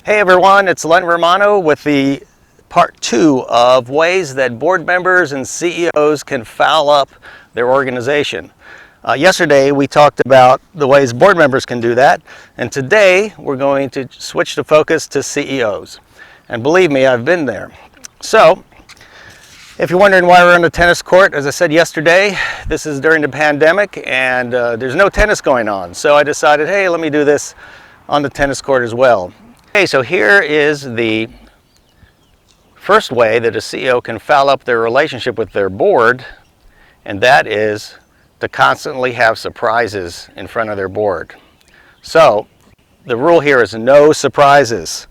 Hey everyone, it's Len Romano with the part 2 of ways that board members and CEOs can foul up their organization. Yesterday we talked about the ways board members can do that, and today we're going to switch the focus to CEOs. And believe me, I've been there. So, if you're wondering why we're on the tennis court, as I said yesterday, this is during the pandemic and there's no tennis going on. So I decided, hey, let me do this on the tennis court as well. Okay, so here is the first way that a CEO can foul up their relationship with their board, and that is to constantly have surprises in front of their board. So the rule here is no surprises.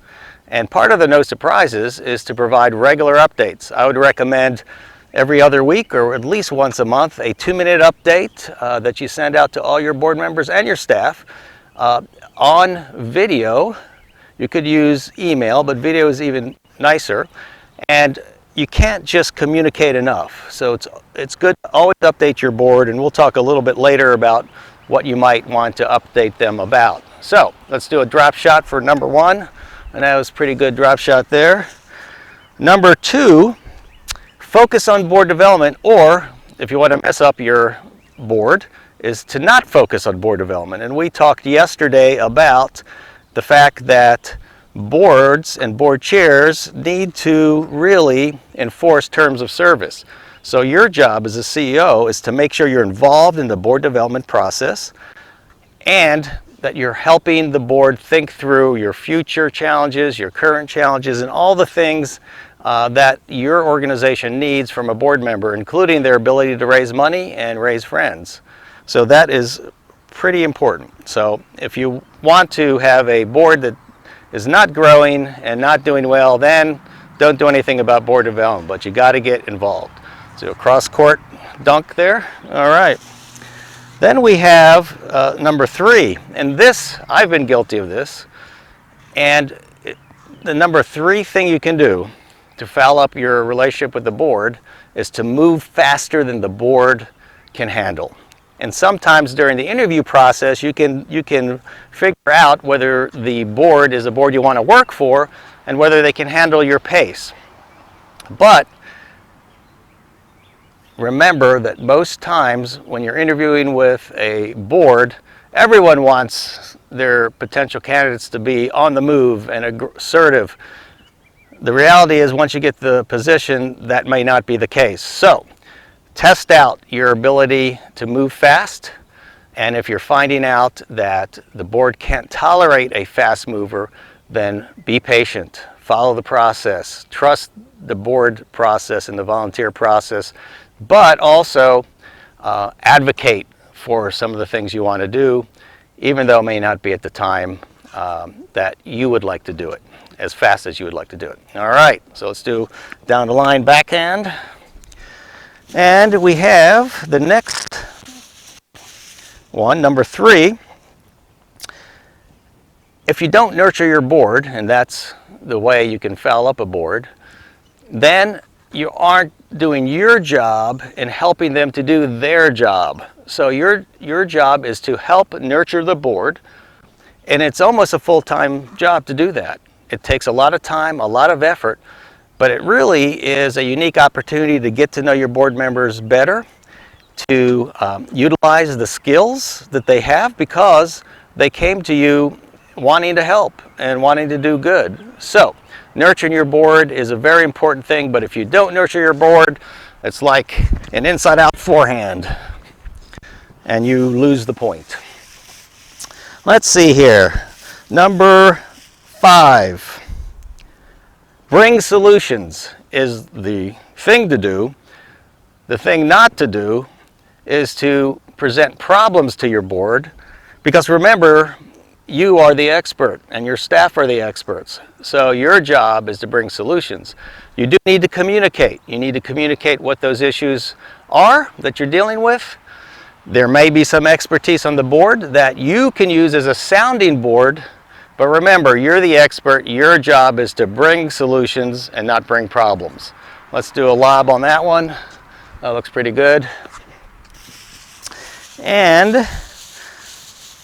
And part of the no surprises is to provide regular updates. I would recommend every other week or at least once a month a 2-minute update that you send out to all your board members and your staff on video. You could use email, but video is even nicer. And you can't just communicate enough. So it's good to always update your board, and we'll talk a little bit later about what you might want to update them about. So let's do a drop shot for number 1. And that was a pretty good drop shot there. Number 2, focus on board development, or if you want to mess up your board, is to not focus on board development. And we talked yesterday about the fact that boards and board chairs need to really enforce terms of service. So your job as a CEO is to make sure you're involved in the board development process and that you're helping the board think through your future challenges, your current challenges, and all the things that your organization needs from a board member, including their ability to raise money and raise friends. So that is pretty important. So if you want to have a board that is not growing and not doing well, then don't do anything about board development, but you got to get involved. So a cross-court dunk there. All right. Then we have number 3, and this, I've been guilty of this, and the number 3 thing you can do to foul up your relationship with the board is to move faster than the board can handle. And sometimes during the interview process, you can figure out whether the board is a board you want to work for and whether they can handle your pace. But remember that most times when you're interviewing with a board, everyone wants their potential candidates to be on the move and assertive. The reality is once you get the position, that may not be the case. So test out your ability to move fast, and if you're finding out that the board can't tolerate a fast mover, then be patient, follow the process, trust the board process and the volunteer process, but also advocate for some of the things you want to do, even though it may not be at the time that you would like to do it, as fast as you would like to do it. All right, so let's do down the line backhand. And we have the next one, number 3. If you don't nurture your board, and that's the way you can foul up a board, then you aren't doing your job and helping them to do their job. So your job is to help nurture the board, and it's almost a full-time job to do that. It takes a lot of time, a lot of effort, but it really is a unique opportunity to get to know your board members better, to utilize the skills that they have because they came to you wanting to help and wanting to do good. So nurturing your board is a very important thing, but if you don't nurture your board, it's like an inside-out forehand and you lose the point. Let's see here. Number 5. Bring solutions is the thing to do. The thing not to do is to present problems to your board, because remember, you are the expert and your staff are the experts. So your job is to bring solutions. You do need to communicate. You need to communicate what those issues are that you're dealing with. There may be some expertise on the board that you can use as a sounding board, but remember, you're the expert. Your job is to bring solutions and not bring problems. Let's do a lob on that one. That looks pretty good. And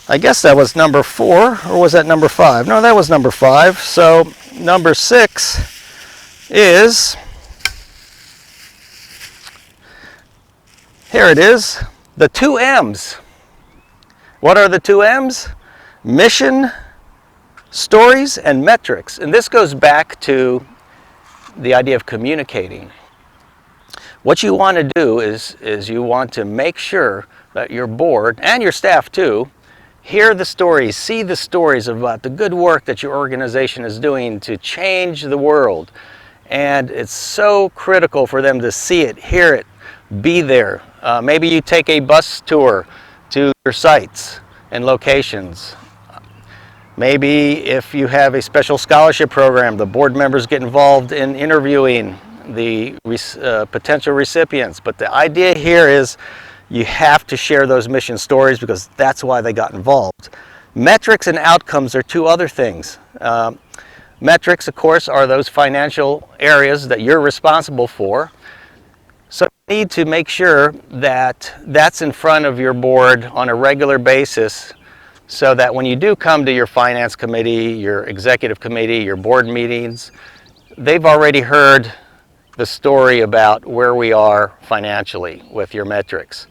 I guess that was number 4, or was that number 5? No, that was number 5. So number 6 is, here it is, the 2 M's. What are the 2 M's? Mission, stories, and metrics. And this goes back to the idea of communicating. What you want to do is you want to make sure that your board, and your staff too, hear the stories, see the stories about the good work that your organization is doing to change the world. And it's so critical for them to see it, hear it, be there. Maybe you take a bus tour to your sites and locations. Maybe if you have a special scholarship program, the board members get involved in interviewing the potential recipients. But the idea here is you have to share those mission stories because that's why they got involved. Metrics and outcomes are 2 other things. Metrics, of course, are those financial areas that you're responsible for. So you need to make sure that that's in front of your board on a regular basis so that when you do come to your finance committee, your executive committee, your board meetings, they've already heard the story about where we are financially with your metrics.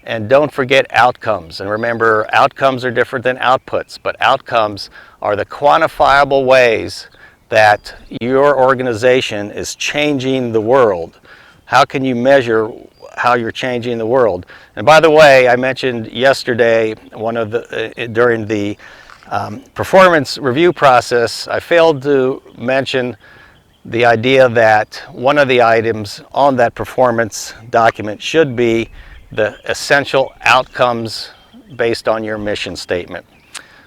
And don't forget outcomes. And remember, outcomes are different than outputs, but outcomes are the quantifiable ways that your organization is changing the world. How can you measure how you're changing the world? And by the way, I mentioned yesterday, during the performance review process, I failed to mention the idea that one of the items on that performance document should be the essential outcomes based on your mission statement.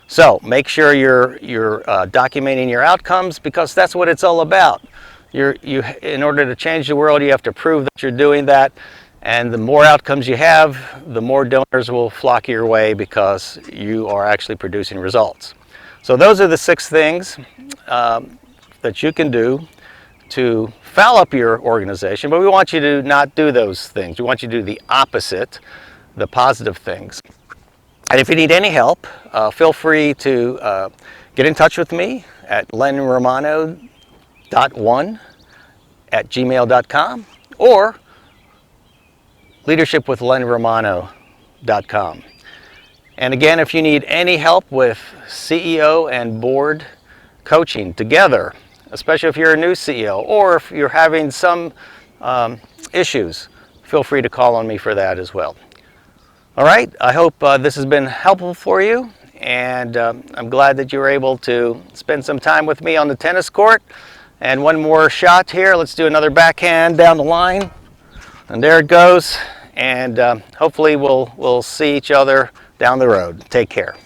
So make sure you're documenting your outcomes because that's what it's all about. In order to change the world, you have to prove that you're doing that. And the more outcomes you have, the more donors will flock your way because you are actually producing results. So those are the 6 things that you can do to foul up your organization, but we want you to not do those things. We want you to do the opposite, the positive things. And if you need any help, feel free to get in touch with me at lenromano.1@gmail.com or leadershipwithlenromano.com. And again, if you need any help with CEO and board coaching together, especially if you're a new CEO or if you're having some issues, feel free to call on me for that as well. All right, I hope this has been helpful for you, and I'm glad that you were able to spend some time with me on the tennis court. And one more shot here. Let's do another backhand down the line. And there it goes. And hopefully we'll see each other down the road. Take care.